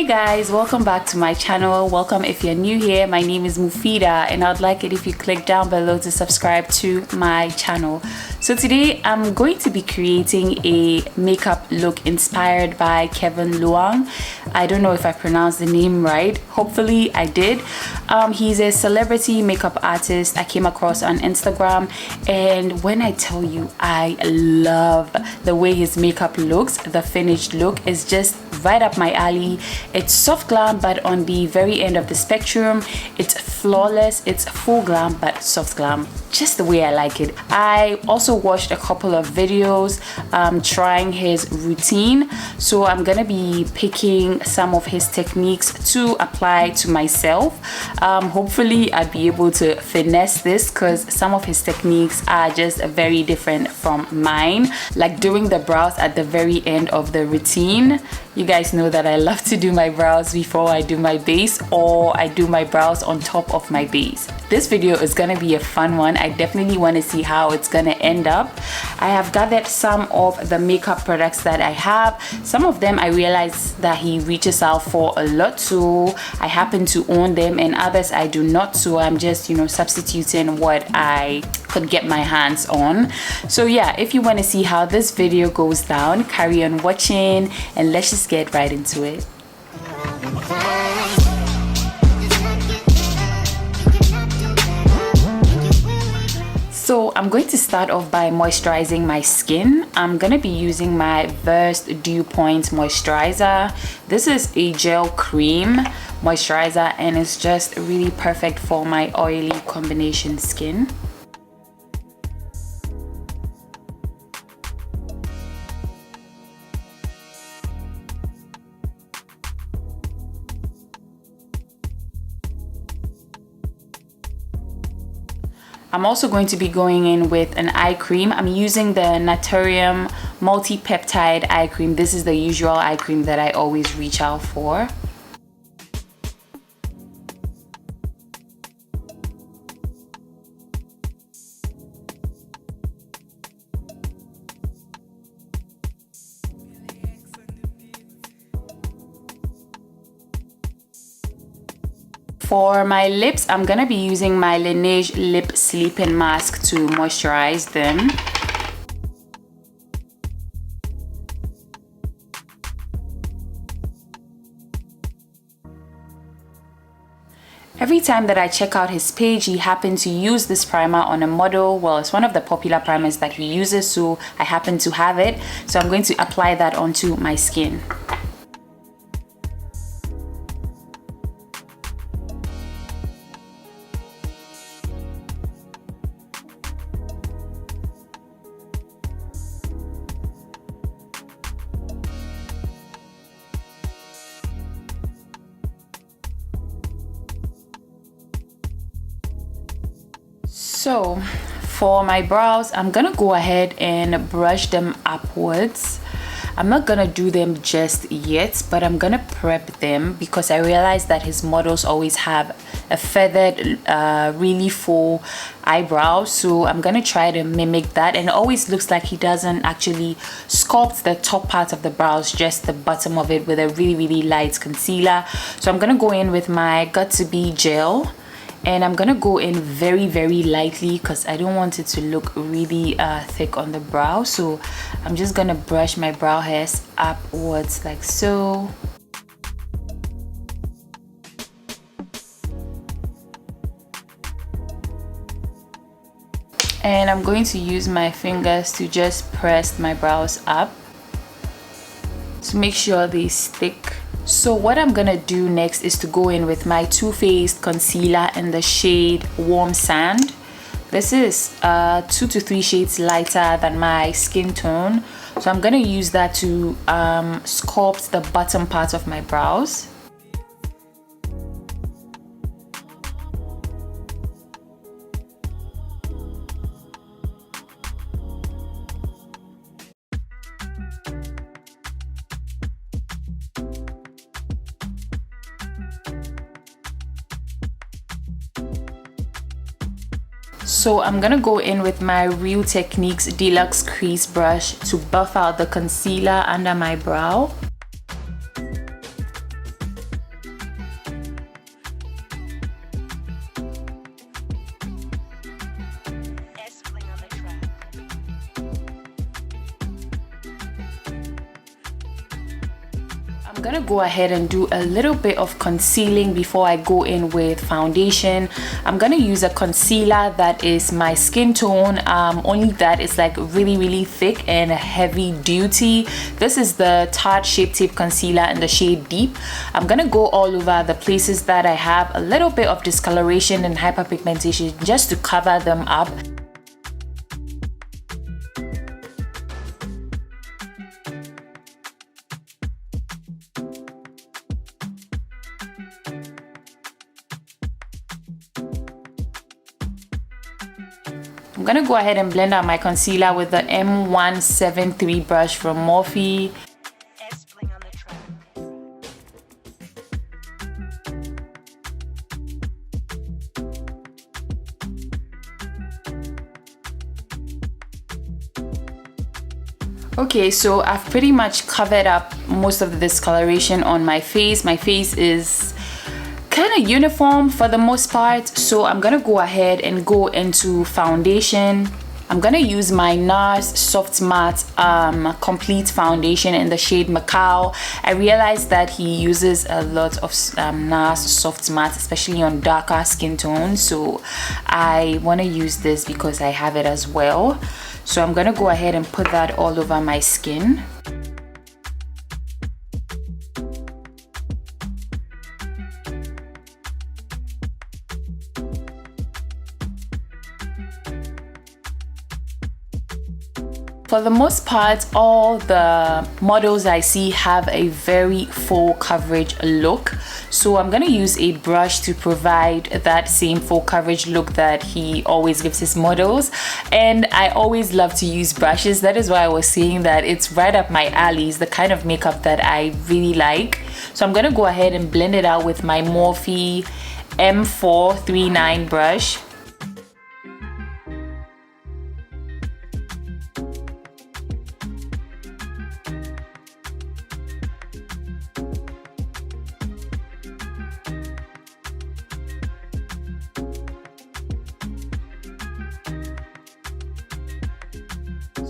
guys, welcome back to my channel. Welcome if you're new here. My name is Muphidaht and I'd like it if you click down below to subscribe to my channel. So today I'm going to be creating a makeup look inspired by Loung. I don't know if I pronounced the name right. Hopefully I did. He's a celebrity makeup artist I came across on Instagram, and when I tell you I love the way his makeup looks, the finished look is just right up my alley. It's soft glam but on the very end of the spectrum. It's flawless, it's full glam but soft glam, just the way I like it. I also watched a couple of videos trying his routine, so I'm gonna be picking some of his techniques to apply to myself. Hopefully I'd be able to finesse this because some of his techniques are just very different from mine, like doing the brows at the very end of the routine. You guys know that I love to do my brows before I do my base, or I do my brows on top of my base. This video is gonna be a fun one. I definitely want to see how it's gonna end up. I have gathered some of the makeup products that I have. Some of them I realized that he reaches out for a lot, so I happen to own them, and others I do not, so I'm just, you know, substituting what I could get my hands on. So yeah, if you want to see how this video goes down, carry on watching and let's just get right into it. So I'm going to start off by moisturizing my skin. I'm going to be using my Versed Dew Point moisturizer. This is a gel cream moisturizer and it's just really perfect for my oily combination skin. I'm also going to be going in with an eye cream. I'm using the Naturium multi-peptide eye cream. This is the usual eye cream that I always reach out for. For my lips, I'm gonna be using my Laneige lip sleeping mask to moisturize them. Every time that I check out his page, he happened to use this primer on a model. Well, it's one of the popular primers that he uses, so I happen to have it. So I'm going to apply that onto my skin. So for my brows, I'm gonna go ahead and brush them upwards. I'm not gonna do them just yet, but I'm gonna prep them because I realized that his models always have a feathered, really full eyebrow. So I'm gonna try to mimic that, and it always looks like he doesn't actually sculpt the top part of the brows, just the bottom of it with a really light concealer. So I'm gonna go in with my Got To Be gel. And I'm gonna go in very lightly because I don't want it to look really thick on the brow. So I'm just gonna brush my brow hairs upwards like so. And I'm going to use my fingers to just press my brows up to make sure they stick. So what I'm gonna do next is to go in with my Too Faced concealer in the shade Warm Sand. This is 2 to 3 shades lighter than my skin tone. So I'm gonna use that to sculpt the bottom part of my brows. So I'm gonna go in with my Real Techniques Deluxe Crease Brush to buff out the concealer under my brow. I'm gonna go ahead and do a little bit of concealing before I go in with foundation. I'm gonna use a concealer that is my skin tone, only that it's like really thick and heavy duty. This is the Tarte Shape Tape Concealer in the shade Deep. I'm gonna go all over the places that I have a little bit of discoloration and hyperpigmentation just to cover them up. I'm gonna go ahead and blend out my concealer with the M173 brush from Morphe. Okay, so I've pretty much covered up most of the discoloration on my face. My face is kind of uniform for the most part, so I'm gonna go ahead and go into foundation. I'm gonna use my Nars Soft Matte Complete Foundation in the shade Macao. I realized that he uses a lot of Nars Soft Matte, especially on darker skin tones, so I want to use this because I have it as well. So I'm gonna go ahead and put that all over my skin. For the most part, all the models I see have a very full coverage look. So I'm gonna use a brush to provide that same full coverage look that he always gives his models. And I always love to use brushes. That is why I was saying that it's right up my alley. It's the kind of makeup that I really like. So I'm gonna go ahead and blend it out with my Morphe M439 brush.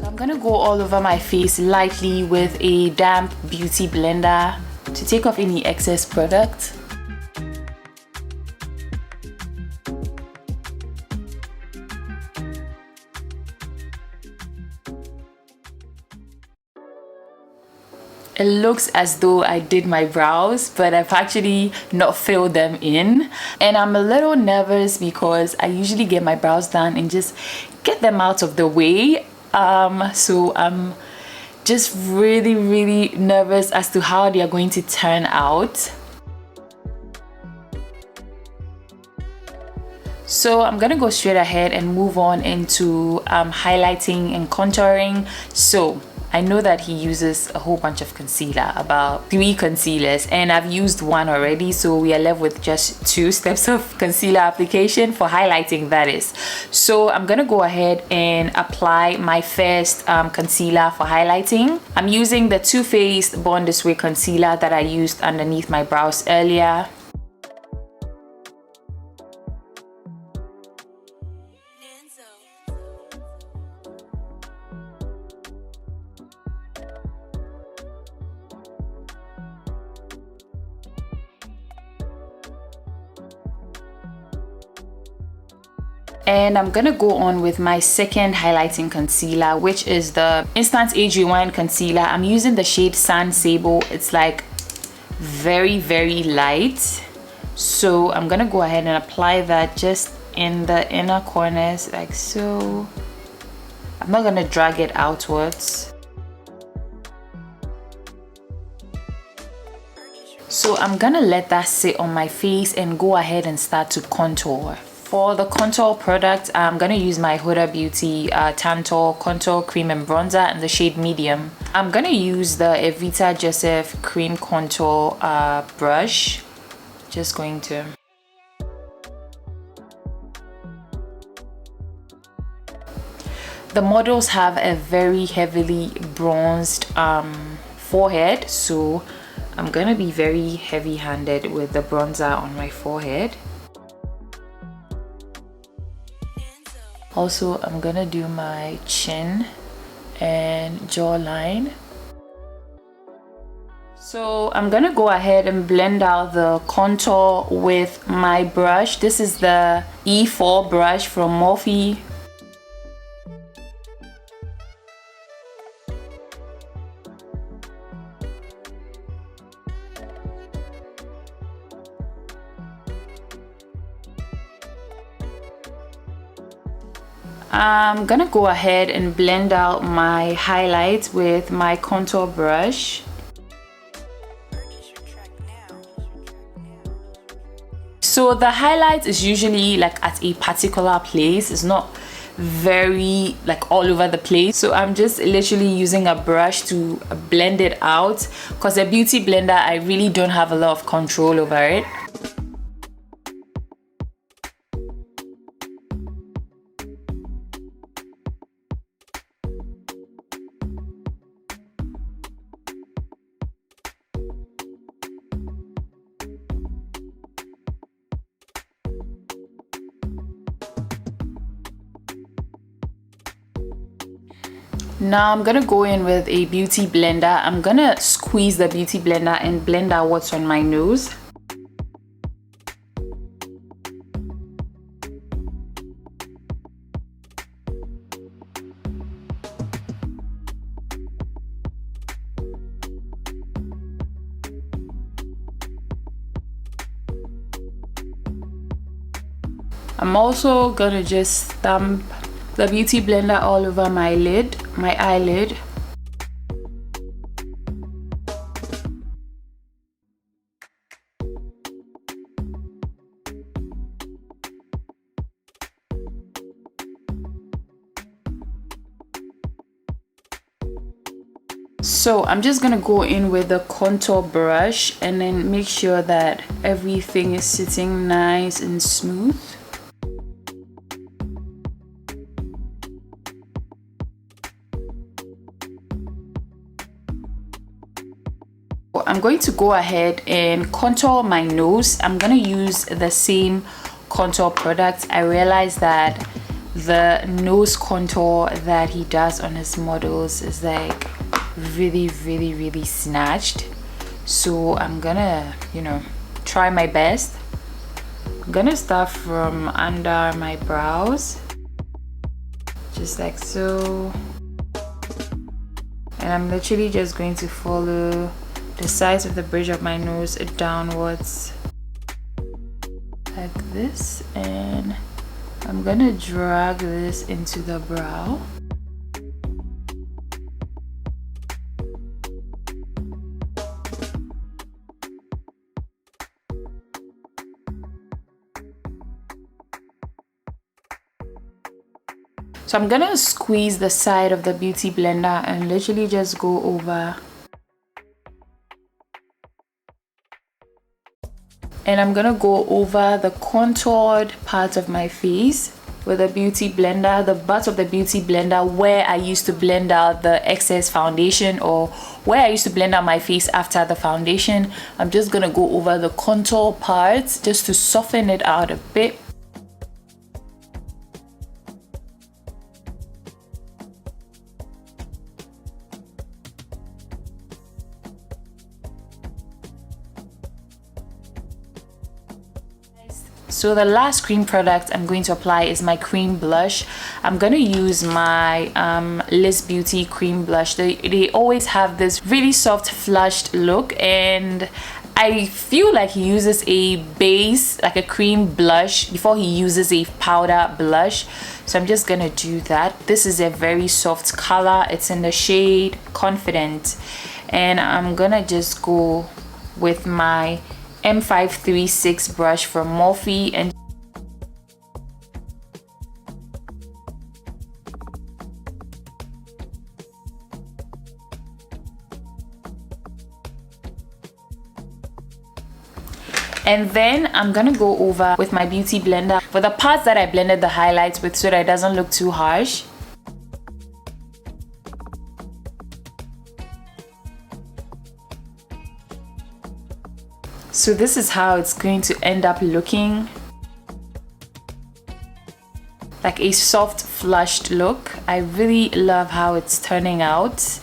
I'm gonna go all over my face lightly with a damp beauty blender to take off any excess product. It looks as though I did my brows, but I've actually not filled them in. And I'm a little nervous because I usually get my brows done and just get them out of the way. So I'm just really nervous as to how they are going to turn out. So I'm gonna go straight ahead and move on into highlighting and contouring. So I know that he uses a whole bunch of concealer, about 3 concealers, and I've used one already, so we are left with just 2 steps of concealer application for highlighting, that is. So I'm gonna go ahead and apply my first concealer for highlighting. I'm using the Too Faced Born This Way concealer that I used underneath my brows earlier. And I'm gonna go on with my second highlighting concealer, which is the Instant Age Rewind concealer. I'm using the shade Sand Sable. It's like very light. So I'm gonna go ahead and apply that just in the inner corners, like so. I'm not gonna drag it outwards. So I'm gonna let that sit on my face and go ahead and start to contour. For the contour product, I'm gonna use my Huda Beauty Tantour Contour Cream and Bronzer in the shade Medium. I'm gonna use the Evita Joseph Cream Contour brush. Just going to... The models have a very heavily bronzed forehead, so I'm gonna be very heavy-handed with the bronzer on my forehead. Also, I'm gonna do my chin and jawline. So I'm gonna go ahead and blend out the contour with my brush. This is the E4 brush from Morphe. I'm gonna go ahead and blend out my highlights with my contour brush. So the highlight is usually like at a particular place. It's not very like all over the place. So I'm just literally using a brush to blend it out, because a beauty blender, I really don't have a lot of control over it. Now I'm gonna go in with a beauty blender. I'm gonna squeeze the beauty blender and blend out what's on my nose. I'm also gonna just stamp the beauty blender all over my eyelid. So I'm just gonna go in with the contour brush and then make sure that everything is sitting nice and smooth. I'm going to go ahead and contour my nose. I'm gonna use the same contour product. I realized that the nose contour that he does on his models is like really snatched. So I'm gonna, you know, try my best. I'm gonna start from under my brows, just like so. And I'm literally just going to follow the sides of the bridge of my nose downwards like this, and I'm gonna drag this into the brow. So I'm gonna squeeze the side of the beauty blender and literally just go over. And I'm gonna go over the contoured part of my face with a beauty blender, the butt of the beauty blender where I used to blend out the excess foundation, or where I used to blend out my face after the foundation. I'm just gonna go over the contour parts just to soften it out a bit. So the last cream product I'm going to apply is my cream blush. I'm going to use my Liz Beauty cream blush. They always have this really soft flushed look, and I feel like he uses a base, like a cream blush, before he uses a powder blush. So I'm just going to do that. This is a very soft color. It's in the shade Confident. And I'm going to just go with my M536 brush from Morphe and then I'm gonna go over with my beauty blender for the parts that I blended the highlights with so that it doesn't look too harsh. So this is how it's going to end up looking, like a soft flushed look. I really love how it's turning out.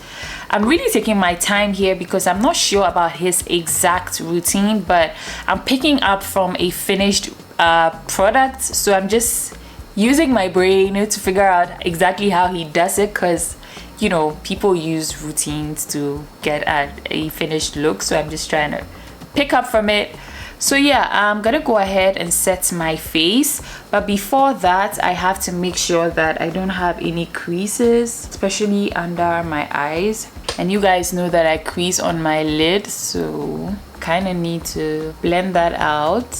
I'm really taking my time here because I'm not sure about his exact routine, but I'm picking up from a finished product, so I'm just using my brain to figure out exactly how he does it, because you know, people use routines to get at a finished look, so I'm just trying to pick up from it. So yeah, I'm gonna go ahead and set my face, but before that I have to make sure that I don't have any creases, especially under my eyes. And you guys know that I crease on my lid, so kind of need to blend that out.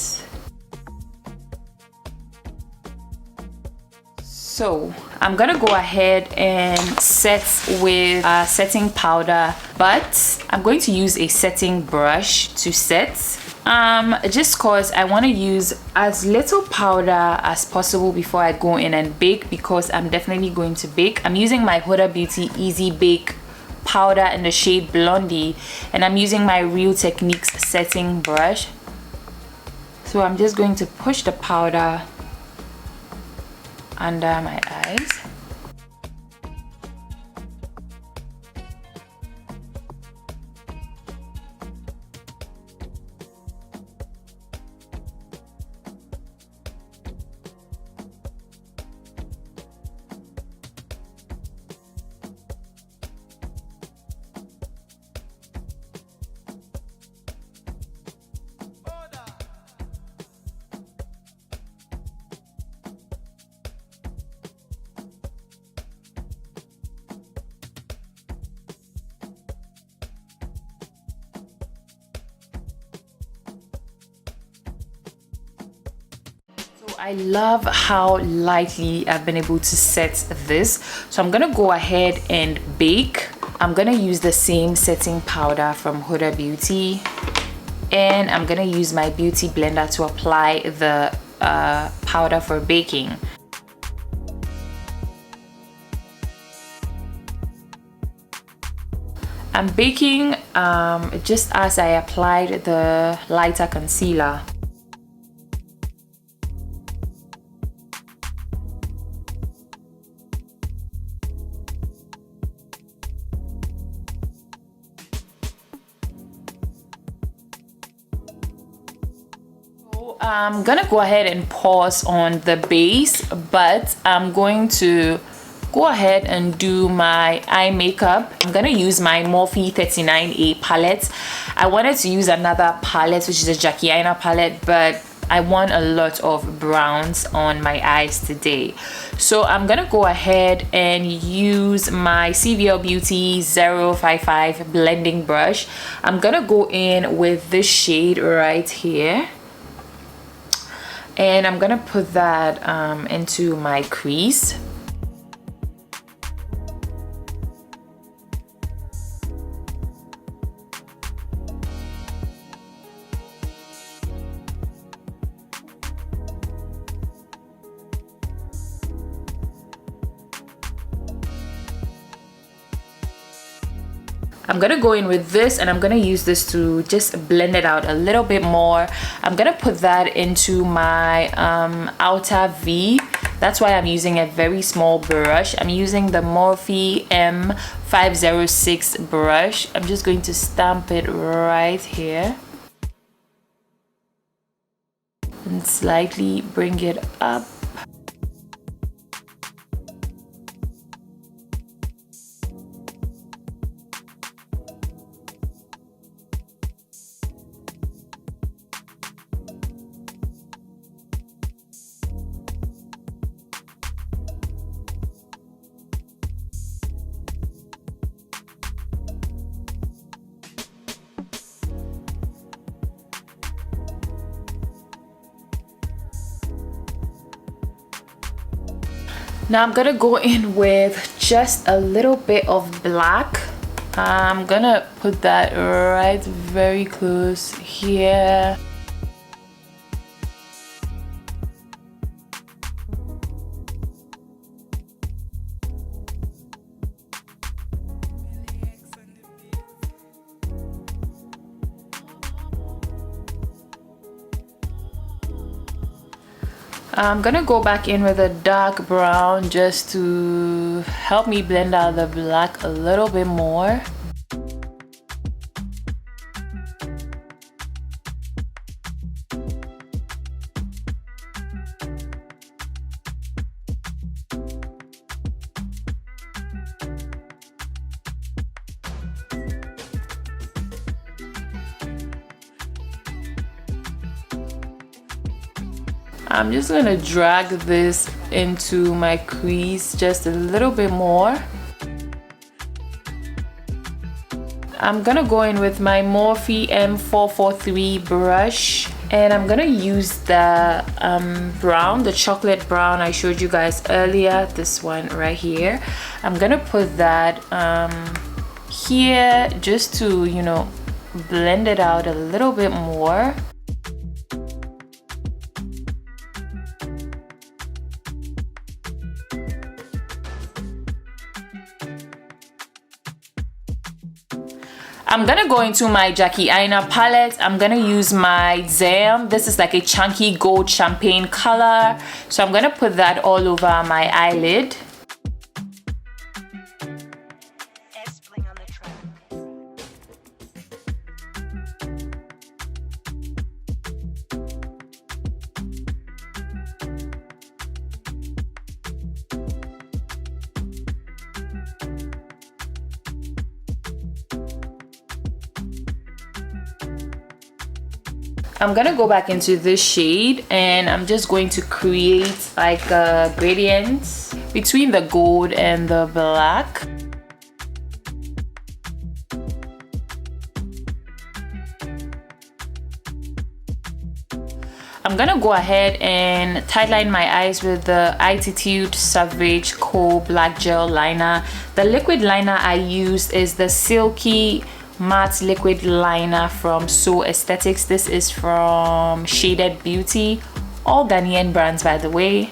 So I'm gonna go ahead and set with setting powder, but I'm going to use a setting brush to set. Just cause I want to use as little powder as possible before I go in and bake, because I'm definitely going to bake. I'm using my Huda Beauty Easy Bake powder in the shade Blondie, and I'm using my Real Techniques setting brush. So I'm just going to push the powder under my eyes. I love how lightly I've been able to set this. So I'm gonna go ahead and bake. I'm gonna use the same setting powder from Huda Beauty, and I'm gonna use my beauty blender to apply the powder for baking. I'm baking just as I applied the lighter concealer. I'm gonna go ahead and pause on the base, but I'm going to go ahead and do my eye makeup. I'm gonna use my Morphe 39A palette. I wanted to use another palette, which is a Jackie Aina palette, but I want a lot of browns on my eyes today. So I'm gonna go ahead and use my CVL Beauty 055 blending brush. I'm gonna go in with this shade right here, and I'm gonna put that into my crease. I'm gonna go in with this, and I'm gonna use this to just blend it out a little bit more. I'm gonna put that into my outer V. That's why I'm using a very small brush. I'm using the Morphe M506 brush. I'm just going to stamp it right here and slightly bring it up. Now I'm gonna go in with just a little bit of black. I'm gonna put that right very close here. I'm gonna go back in with a dark brown just to help me blend out the black a little bit more. I'm just gonna drag this into my crease just a little bit more. I'm gonna go in with my Morphe M443 brush, and I'm gonna use the brown, the chocolate brown I showed you guys earlier, this one right here. I'm gonna put that here just to, you know, blend it out a little bit more. I'm gonna go into my Jackie Aina palette. I'm gonna use my Zam. This is like a chunky gold champagne color. So I'm gonna put that all over my eyelid. I'm gonna go back into this shade and I'm just going to create like a gradient between the gold and the black. I'm gonna go ahead and tightline my eyes with the Attitude Savage Kohl Black Gel Liner. The liquid liner I used is the Silky Matte Liquid Liner from So Aesthetics. This is from Shaded Beauty, all Ghanaian brands by the way.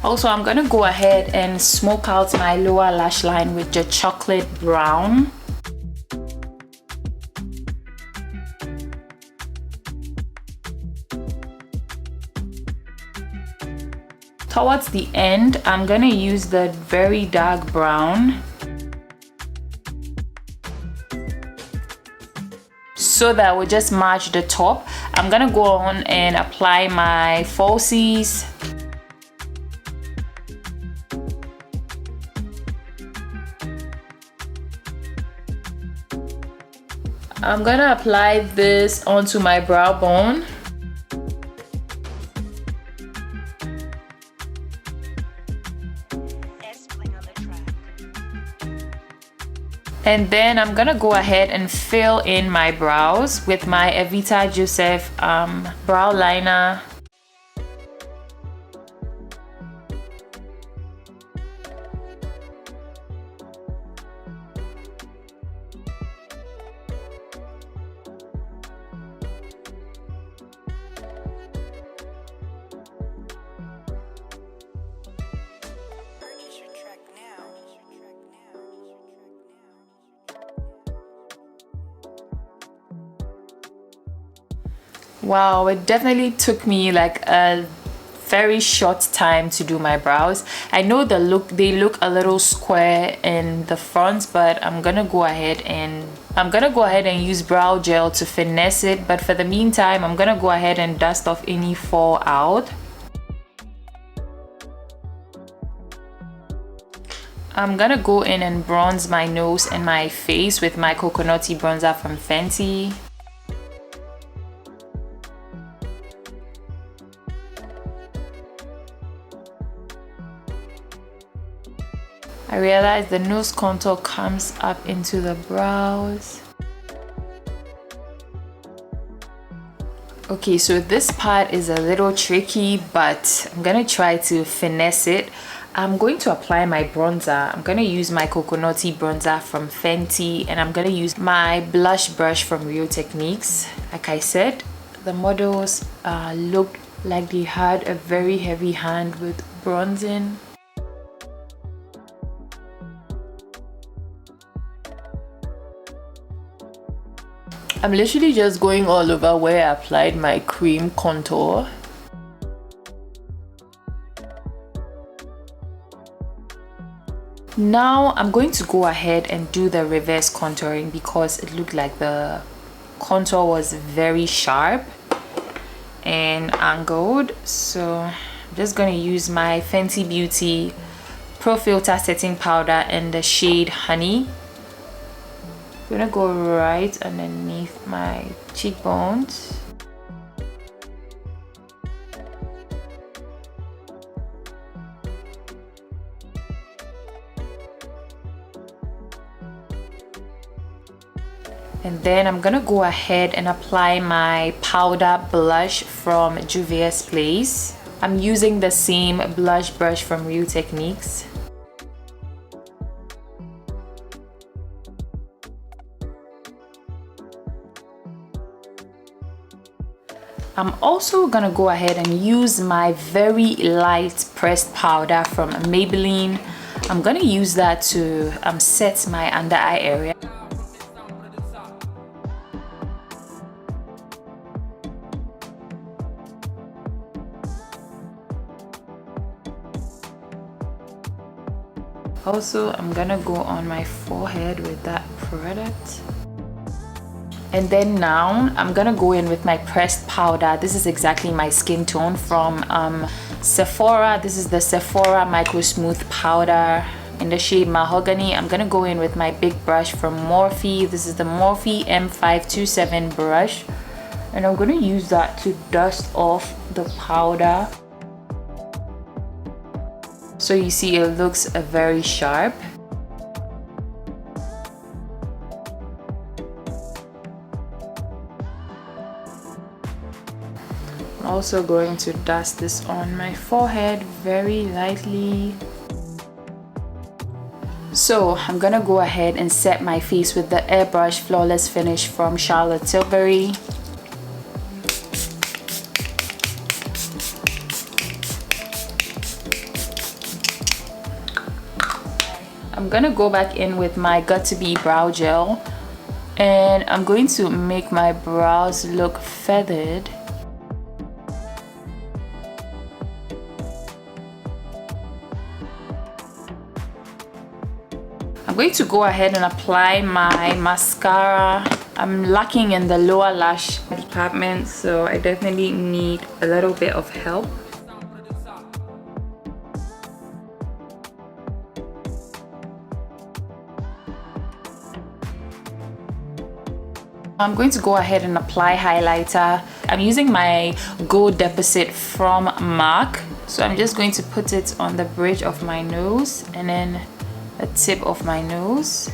Also, I'm gonna go ahead and smoke out my lower lash line with the chocolate brown. Towards the end, I'm gonna use the very dark brown so that will just match the top. I'm gonna go on and apply my falsies. I'm gonna apply this onto my brow bone. And then I'm gonna go ahead and fill in my brows with my Evita Joseph brow liner. Wow, it definitely took me like a very short time to do my brows. I know they look a little square in the front, but I'm gonna go ahead and use brow gel to finesse it. But for the meantime, I'm gonna go ahead and dust off any fallout. I'm gonna go in and bronze my nose and my face with my coconutty bronzer from Fenty. I realize the nose contour comes up into the brows. Okay, so this part is a little tricky, but I'm gonna try to finesse it. I'm going to apply my bronzer. I'm gonna use my coconutty bronzer from Fenty, and I'm gonna use my blush brush from Real Techniques. Like I said, the models looked like they had a very heavy hand with bronzing. I'm literally just going all over where I applied my cream contour. Now I'm going to go ahead and do the reverse contouring because it looked like the contour was very sharp and angled. So I'm just going to use my Fenty Beauty Pro Filter setting powder in the shade Honey. I'm gonna go right underneath my cheekbones. And then I'm gonna go ahead and apply my powder blush from Juvia's Place. I'm using the same blush brush from Real Techniques. I'm also gonna go ahead and use my very light pressed powder from Maybelline. I'm gonna use that to set my under eye area. Also, I'm gonna go on my forehead with that product. And then now I'm gonna go in with my pressed powder. This is exactly my skin tone from Sephora. This is the Sephora Micro Smooth Powder in the shade Mahogany. I'm gonna go in with my big brush from Morphe. This is the Morphe M527 brush. And I'm gonna use that to dust off the powder. So you see it looks very sharp. I'm also going to dust this on my forehead very lightly. So I'm gonna go ahead and set my face with the Airbrush Flawless Finish from Charlotte Tilbury. I'm gonna go back in with my Got2b brow gel and I'm going to make my brows look feathered. I'm going to go ahead and apply my mascara. I'm lacking in the lower lash department, so I definitely need a little bit of help. I'm going to go ahead and apply highlighter. I'm using my Gold Deposit from MAC. So I'm just going to put it on the bridge of my nose and then the tip of my nose.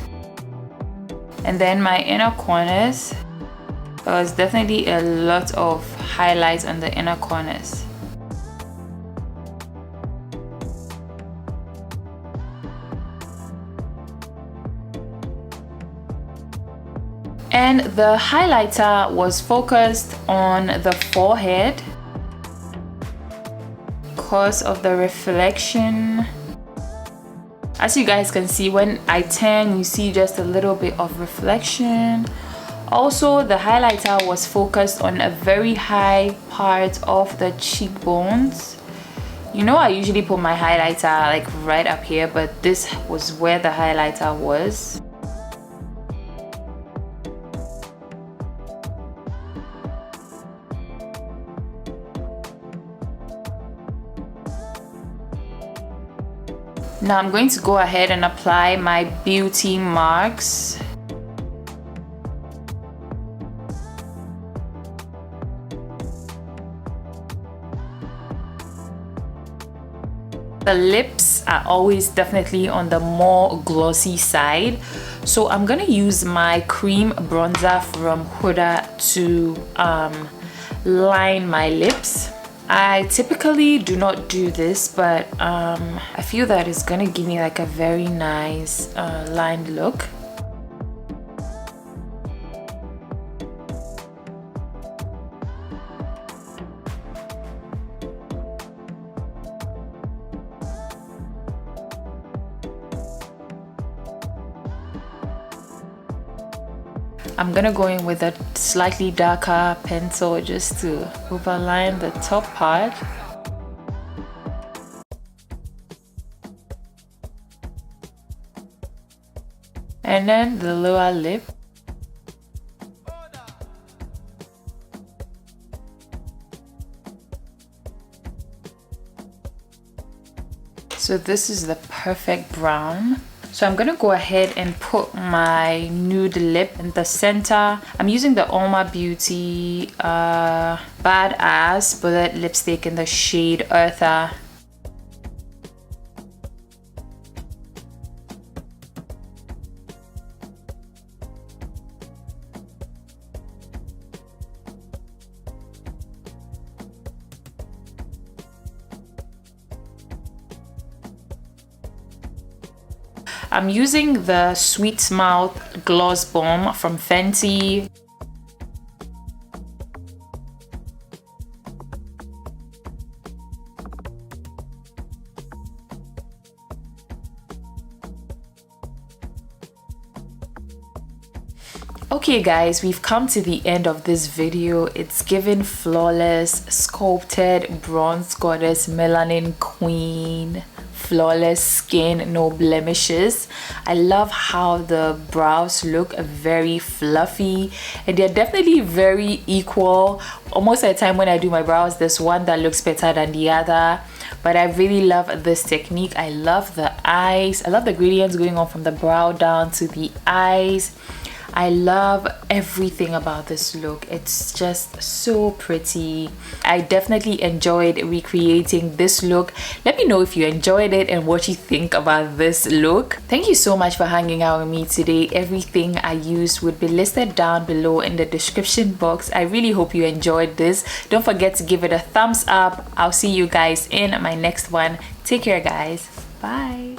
And then my inner corners. There's definitely a lot of highlights on the inner corners. And the highlighter was focused on the forehead because of the reflection. As you guys can see, when I tan, you see just a little bit of reflection. Also, the highlighter was focused on a very high part of the cheekbones. You know, I usually put my highlighter like right up here, but this was where the highlighter was. Now I'm going to go ahead and apply my beauty marks. The lips are always definitely on the more glossy side. So I'm gonna use my cream bronzer from Huda to line my lips. I typically do not do this, but I feel that it's gonna give me like a very nice lined look. I'm gonna go in with a slightly darker pencil just to overline the top part. And then the lower lip. So this is the perfect brown. So I'm gonna go ahead and put my nude lip in the center. I'm using the Alma Beauty Badass Bullet lipstick in the shade Earther. I'm using the Sweet Mouth Gloss Bomb from Fenty. Okay guys, we've come to the end of this video. It's given flawless, sculpted bronze goddess, melanin queen, flawless skin, no blemishes. I love how the brows look very fluffy, and they're definitely very equal. Almost at the time when I do my brows, there's one that looks better than the other, but I really love this technique. I love the eyes. I love the gradients going on from the brow down to the eyes. I love everything about this look. It's just so pretty. I definitely enjoyed recreating this look. Let me know if you enjoyed it and what you think about this look. Thank you so much for hanging out with me today. Everything I used would be listed down below in the description box. I really hope you enjoyed this. Don't forget to give it a thumbs up. I'll see you guys in my next one. Take care guys. Bye.